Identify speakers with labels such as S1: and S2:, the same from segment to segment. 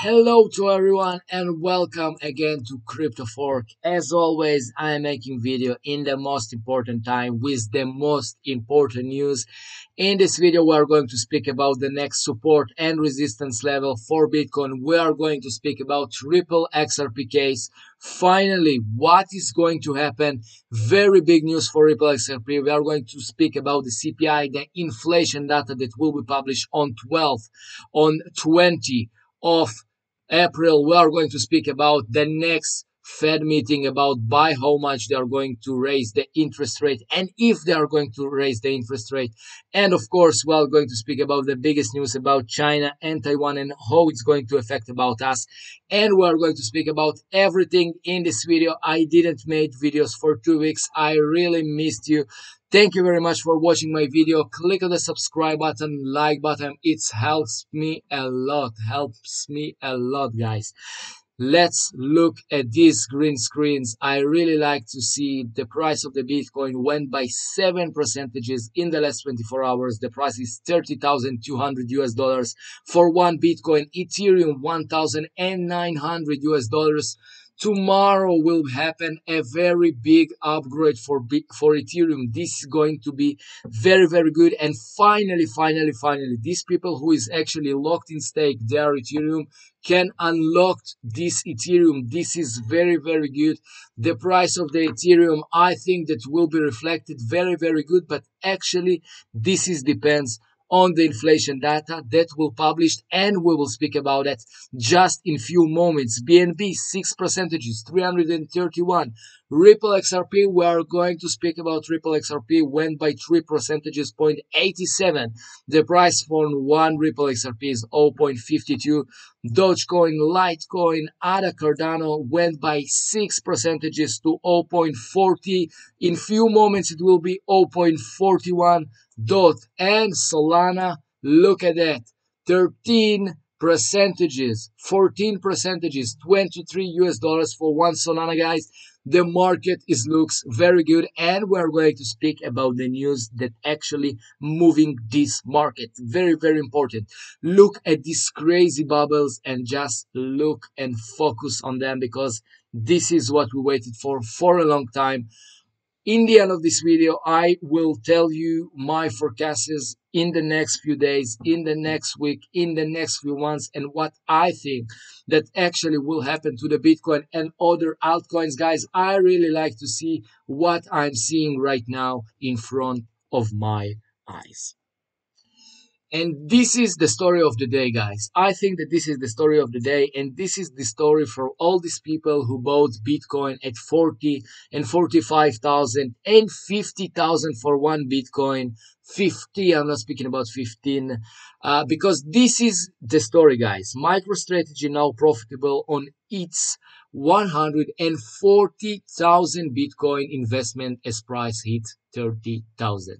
S1: Hello to everyone and welcome again to Crypto Fork. As always, I am making video in the most important time with the most important news. In this video, we are going to speak about the next support and resistance level for Bitcoin. We are going to speak about triple XRP case. Finally, what is going to happen? Very big news for Ripple XRP. We are going to speak about the CPI, the inflation data that will be published on 12th, on 20 of April. We are going to speak about the next Fed meeting, about by how much they are going to raise the interest rate and if they are going to raise the interest rate. And of course, we are going to speak about the biggest news about China and Taiwan and how it's going to affect about us. And we are going to speak about everything in this video. I didn't make videos for 2 weeks. I really missed you. Thank you very much for watching my video. Click on the subscribe button, like button. It helps me a lot. Guys. Let's look at these green screens. I really like to see the price of the Bitcoin went by 7% in the last 24 hours. The price is $30,200 for one Bitcoin. Ethereum $1,900. Tomorrow will happen a very big upgrade for Ethereum. This is going to be very good. And finally, these people who is actually locked in stake their Ethereum can unlock this Ethereum. This is very good. The price of the Ethereum, I think that will be reflected very good. But actually, this is depends on the inflation data that will published, and we will speak about that just in few moments. BNB 6%, 331. Ripple XRP, we are going to speak about Ripple XRP, went by 3 percentage point 87. The price for one Ripple XRP is 0.52. Dogecoin, Litecoin, ADA Cardano went by 6 percentages to 0.40. In few moments it will be 0.41. Dot and Solana, look at that, 13 percentages, 14 percentages, $23 for one Solana, guys. The market looks very good, and we're going to speak about the news that actually moving this market. Very important. Look at these crazy bubbles and just look and focus on them, because this is what we waited for a long time. In the end of this video, I will tell you my forecasts in the next few days, in the next week, in the next few months, and what I think that actually will happen to the Bitcoin and other altcoins. Guys, I really like to see what I'm seeing right now in front of my eyes. And this is the story of the day, guys. I think that this is the story of the day, and this is the story for all these people who bought Bitcoin at 40 and 45,000 and 50,000 for one Bitcoin. 50, I'm not speaking about 15, because this is the story, guys. MicroStrategy now profitable on its 140,000 Bitcoin investment as price hit 30,000.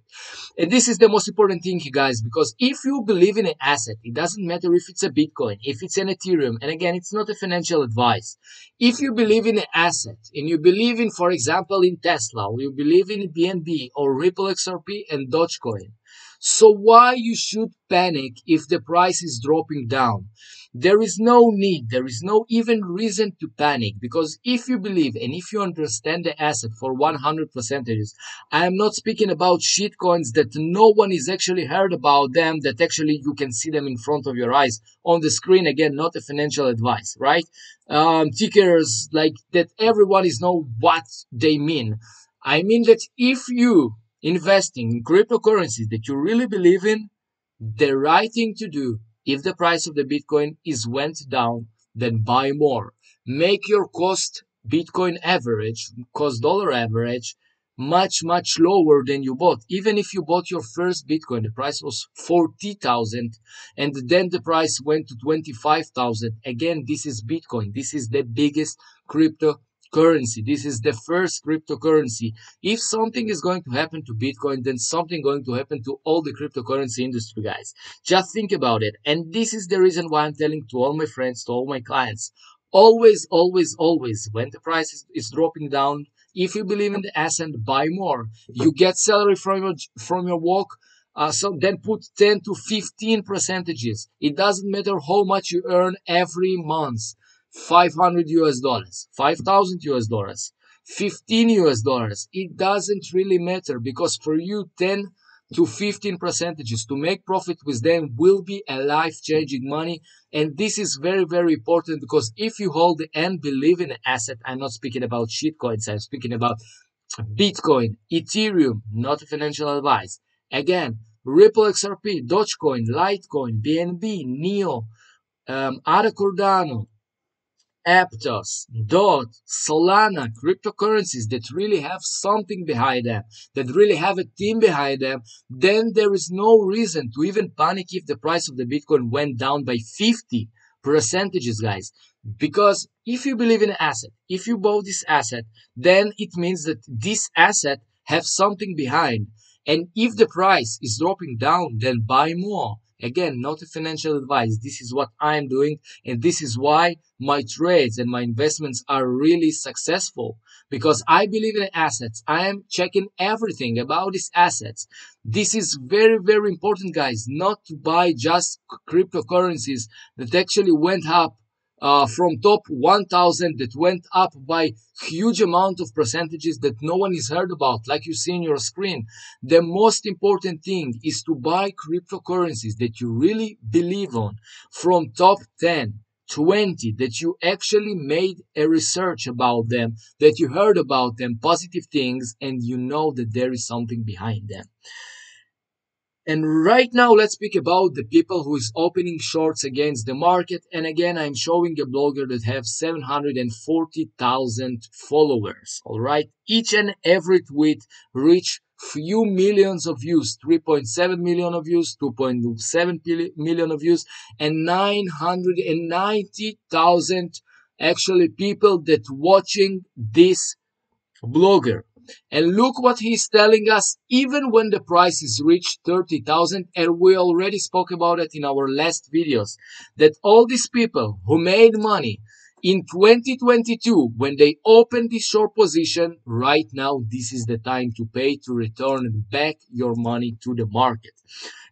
S1: And this is the most important thing, you guys, because if you believe in an asset, it doesn't matter if it's a Bitcoin, if it's an Ethereum, and again, it's not a financial advice. If you believe in an asset and you believe in, for example, in Tesla, or you believe in BNB or Ripple XRP and Dogecoin, so why you should panic if the price is dropping down? There is no need, there is no even reason to panic, because if you believe and if you understand the asset for 100%, I am not speaking about shit coins that no one is actually heard about them, that actually you can see them in front of your eyes on the screen. Again, not a financial advice, right? Tickers like that, everyone is know what they mean. I mean that if you investing in cryptocurrencies that you really believe in, the right thing to do, if the price of the Bitcoin went down, then buy more. Make your cost Bitcoin average, cost dollar average, much lower than you bought. Even if you bought your first Bitcoin, the price was 40,000, and then the price went to 25,000. Again, this is Bitcoin. This is the biggest cryptocurrency. This is the first cryptocurrency. If something is going to happen to Bitcoin, then something going to happen to all the cryptocurrency industry, guys. Just think about it. And this is the reason why I'm telling to all my friends, to all my clients, always, when the price is dropping down, if you believe in the asset, buy more. You get salary from your work, So then put 10 to 15 percentages. It doesn't matter how much you earn every month. 500 US dollars, 5,000 US dollars, 15 US dollars. It doesn't really matter because for you, 10 to 15 percentages to make profit with them will be a life-changing money. And this is very, very important because if you hold and believe in an asset, I'm not speaking about shitcoins, I'm speaking about Bitcoin, Ethereum, not financial advice. Again, Ripple XRP, Dogecoin, Litecoin, BNB, NEO, Ada Cardano, Aptos, DOT, Solana, cryptocurrencies that really have something behind them, that really have a team behind them, then there is no reason to even panic if the price of the Bitcoin went down by 50 percentages, guys. Because if you believe in an asset, if you bought this asset, then it means that this asset have something behind. And if the price is dropping down, then buy more. Again, not a financial advice. This is what I'm doing, and this is why my trades and my investments are really successful because I believe in assets. I am checking everything about these assets. This is very, very important, guys, not to buy just cryptocurrencies that actually went up from top 1000 that went up by huge amount of percentages that no one has heard about, like you see in your screen. The most important thing is to buy cryptocurrencies that you really believe on from top 10, 20, that you actually made a research about them, that you heard about them, positive things, and you know that there is something behind them. And right now, let's speak about the people who is opening shorts against the market. And again, I'm showing a blogger that have 740,000 followers. All right. Each and every tweet reach few millions of views, 3.7 million of views, 2.7 million of views, and 990,000 actually people that watching this blogger. And look what he's telling us, even when the prices reach 30,000, and we already spoke about it in our last videos, that all these people who made money in 2022, when they opened this short position, right now, this is the time to pay to return back your money to the market.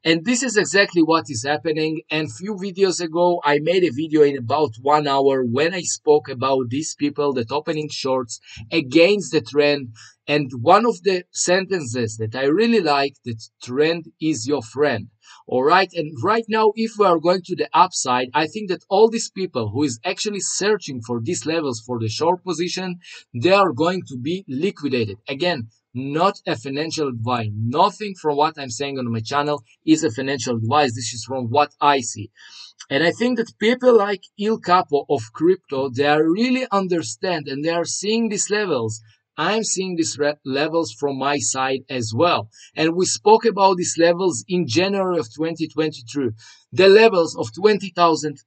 S1: And this is exactly what is happening. And few videos ago, I made a video in about 1 hour when I spoke about these people that opening shorts against the trend. And one of the sentences that I really like, that trend is your friend. All right. And right now, if we are going to the upside, I think that all these people who is actually searching for these levels for the short position, they are going to be liquidated. Again, not a financial advice. Nothing from what I'm saying on my channel is a financial advice. This is from what I see. And I think that people like Il Capo of crypto, they are really understand and they are seeing these levels. I'm seeing these levels from my side as well. And we spoke about these levels in January of 2023. The levels of 20,000,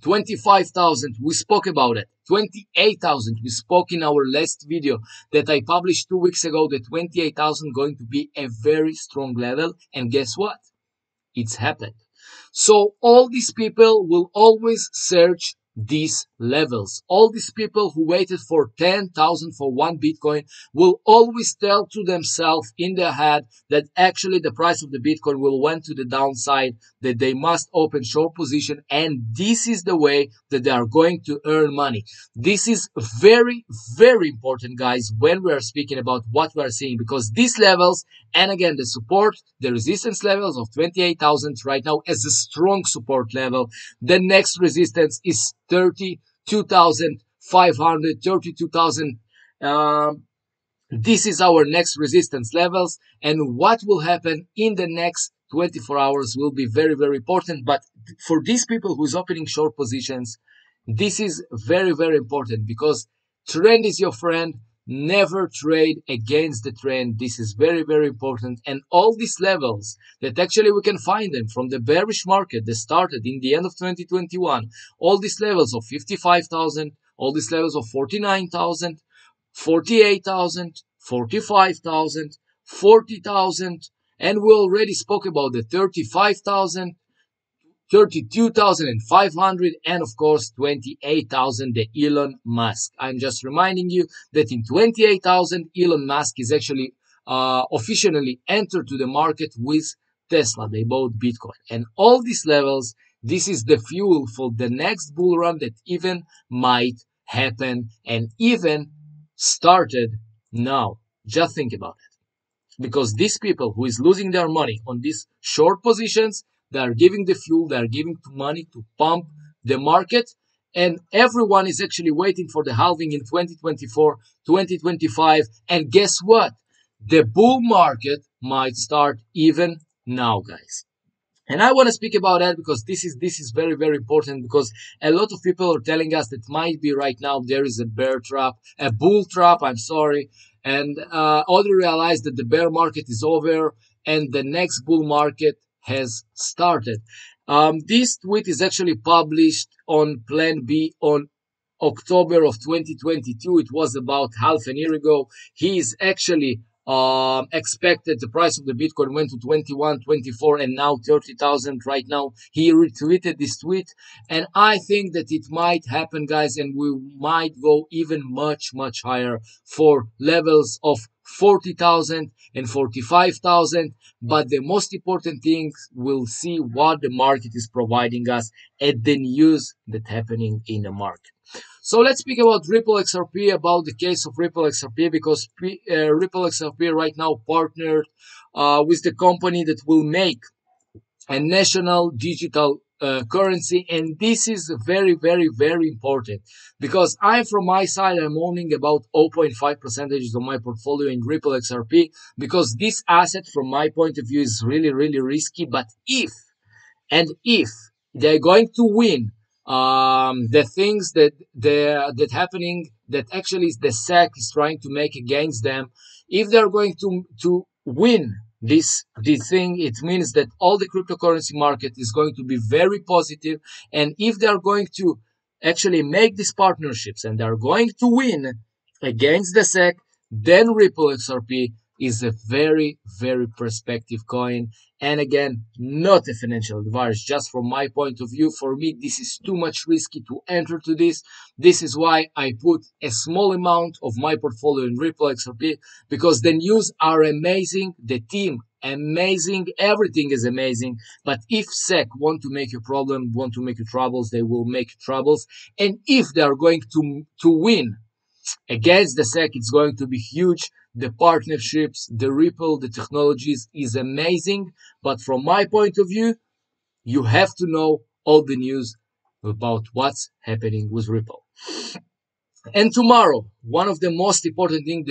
S1: 25,000, we spoke about it. 28,000, we spoke in our last video that I published 2 weeks ago, that 28,000 going to be a very strong level. And guess what? It's happened. So all these people will always search these levels. All these people who waited for 10,000 for one Bitcoin will always tell to themselves in their head that actually the price of the Bitcoin will went to the downside, that they must open short position, and this is the way that they are going to earn money. This is very, very important, guys, when we are speaking about what we are seeing, because these levels, and again, the support, the resistance levels of 28,000 right now as a strong support level. The next resistance is 32,500, 32,000. This is our next resistance levels, and what will happen in the next 24 hours will be very, very important. But for these people who's opening short positions, this is very, very important because trend is your friend. Never trade against the trend. This is very, very important. And all these levels that actually we can find them from the bearish market that started in the end of 2021, all these levels of 55,000, all these levels of 49,000, 48,000, 45,000, 40,000, and we already spoke about the 35,000, 32,500, and of course 28,000, the Elon Musk. I'm just reminding you that in 28,000, Elon Musk is actually officially entered to the market with Tesla, they bought Bitcoin. And all these levels, this is the fuel for the next bull run that even might happen and even started now. Just think about it. Because these people who is losing their money on these short positions, they are giving the fuel, they are giving money to pump the market, and everyone is actually waiting for the halving in 2024, 2025, and guess what? The bull market might start even now, guys. And I want to speak about that because this is very very important, because a lot of people are telling us that might be right now there is a bear trap, a bull trap. I'm sorry, and already realize that the bear market is over and the next bull market has started. This tweet is actually published on Plan B on October of 2022. It was about half an year ago. He is actually expected the price of the Bitcoin went to 21, 24, and now 30,000 right now. He retweeted this tweet, and I think that it might happen, guys, and we might go even much, much higher for levels of 40,000 and 45,000. But the most important thing, we'll see what the market is providing us at the news that's happening in the market. So let's speak about Ripple XRP, about the case of Ripple XRP, because Ripple XRP right now partnered with the company that will make a national digital currency. And this is very, very, very important, because I, from my side, I'm owning about 0.5% of my portfolio in Ripple XRP, because this asset, from my point of view, is really, really risky. But if they're going to win the things that happening, that actually the SEC is trying to make against them, if they're going to win this thing, it means that all the cryptocurrency market is going to be very positive. And if they're going to actually make these partnerships and they're going to win against the SEC, then Ripple XRP is a very, very prospective coin. And again, not a financial advice, just from my point of view. For me, this is too much risky to enter to this. This is why I put a small amount of my portfolio in Ripple XRP, because the news are amazing, the team amazing, everything is amazing. But if SEC want to make you problem, want to make you troubles, they will make you troubles. And if they are going to win against the SEC, it's going to be huge. The partnerships, the Ripple, the technologies is amazing. But from my point of view, you have to know all the news about what's happening with Ripple. And tomorrow, one of the most important things,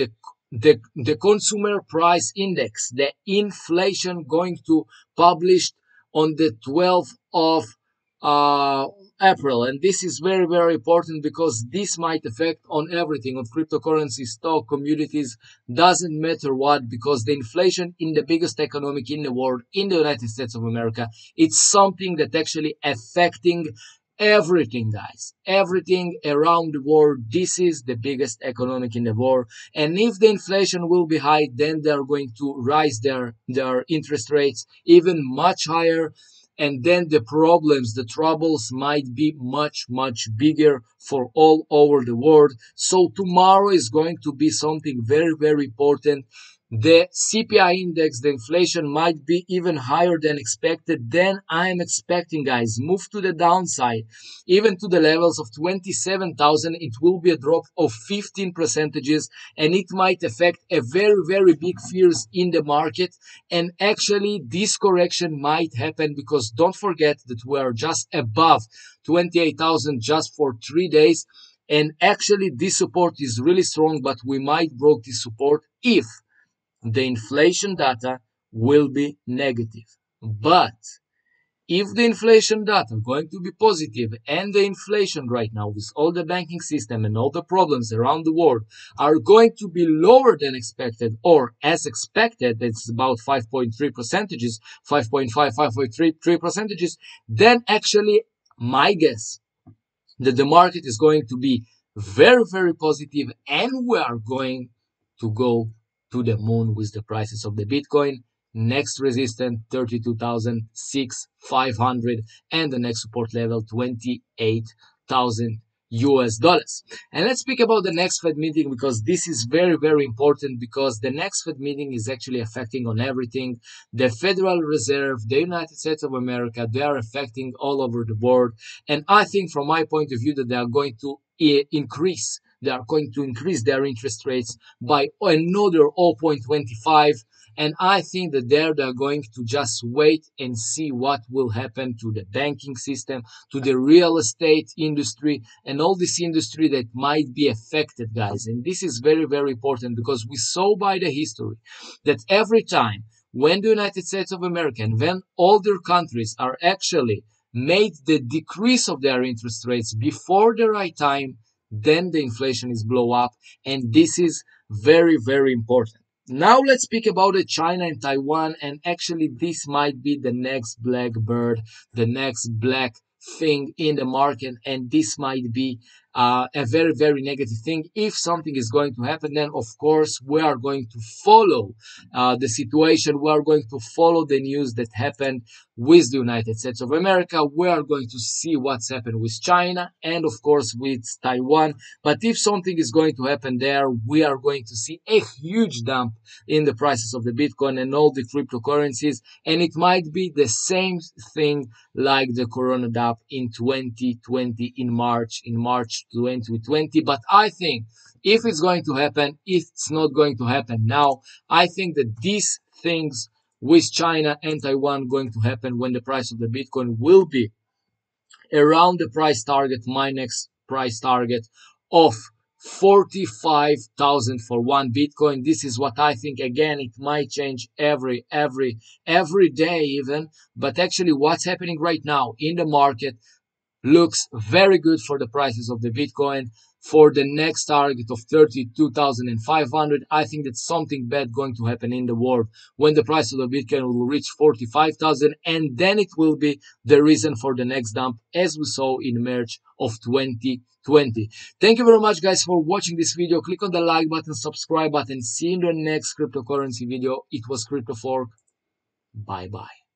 S1: the consumer price index, the inflation, going to published on the 12th of April. And this is very, very important, because this might affect on everything, on cryptocurrency, stock, commodities, doesn't matter what, because the inflation in the biggest economic in the world, in the United States of America, it's something that actually affecting everything, guys, everything around the world. This is the biggest economic in the world. And if the inflation will be high, then they're going to rise their interest rates even much higher. And then the problems, the troubles might be much, much bigger for all over the world. So tomorrow is going to be something very, very important. The CPI index, the inflation might be even higher than expected. Then I am expecting, guys, move to the downside, even to the levels of 27,000. It will be a drop of 15%, and it might affect a very, very big fears in the market. And actually, this correction might happen, because don't forget that we are just above 28,000 just for 3 days. And actually, this support is really strong, but we might break this support if the inflation data will be negative. But if the inflation data are going to be positive, and the inflation right now with all the banking system and all the problems around the world are going to be lower than expected, or as expected, it's about 5.3%, 5.5, 5.3%, then actually my guess that the market is going to be very, very positive, and we are going to go to the moon with the prices of the Bitcoin. Next resistance 32,500, and the next support level 28,000 US dollars. And let's speak about the next Fed meeting, because this is very, very important, because the next Fed meeting is actually affecting on everything. The Federal Reserve, the United States of America, they are affecting all over the board. And I think from my point of view that they are going to increase. They are going to increase their interest rates by another 0.25. And I think that they're going to just wait and see what will happen to the banking system, to the real estate industry, and all this industry that might be affected, guys. And this is very, very important, because we saw by the history that every time when the United States of America and when older countries are actually made the decrease of their interest rates before the right time, then the inflation is blow up. And this is very, very important. Now let's speak about China and Taiwan, and actually this might be the next black bird, the next black thing in the market, and this might be a very, very negative thing. If something is going to happen, then of course we are going to follow the situation. We are going to follow the news that happened with the United States of America. We are going to see what's happened with China and of course with Taiwan. But if something is going to happen there, we are going to see a huge dump in the prices of the Bitcoin and all the cryptocurrencies. And it might be the same thing like the Corona dump in 2020 in March 2020. But I think if it's going to happen, if it's not going to happen now, I think that these things with China and Taiwan going to happen when the price of the Bitcoin will be around the price target, my next price target of 45,000 for one Bitcoin. This is what I think. Again, it might change every day even, but actually what's happening right now in the market looks very good for the prices of the Bitcoin. For the next target of 32,500, I think that something bad going to happen in the world when the price of the Bitcoin will reach 45,000, and then it will be the reason for the next dump, as we saw in March of 2020. Thank you very much, guys, for watching this video. Click on the like button, subscribe button. See you in the next cryptocurrency video. It was Crypto Fork. Bye bye.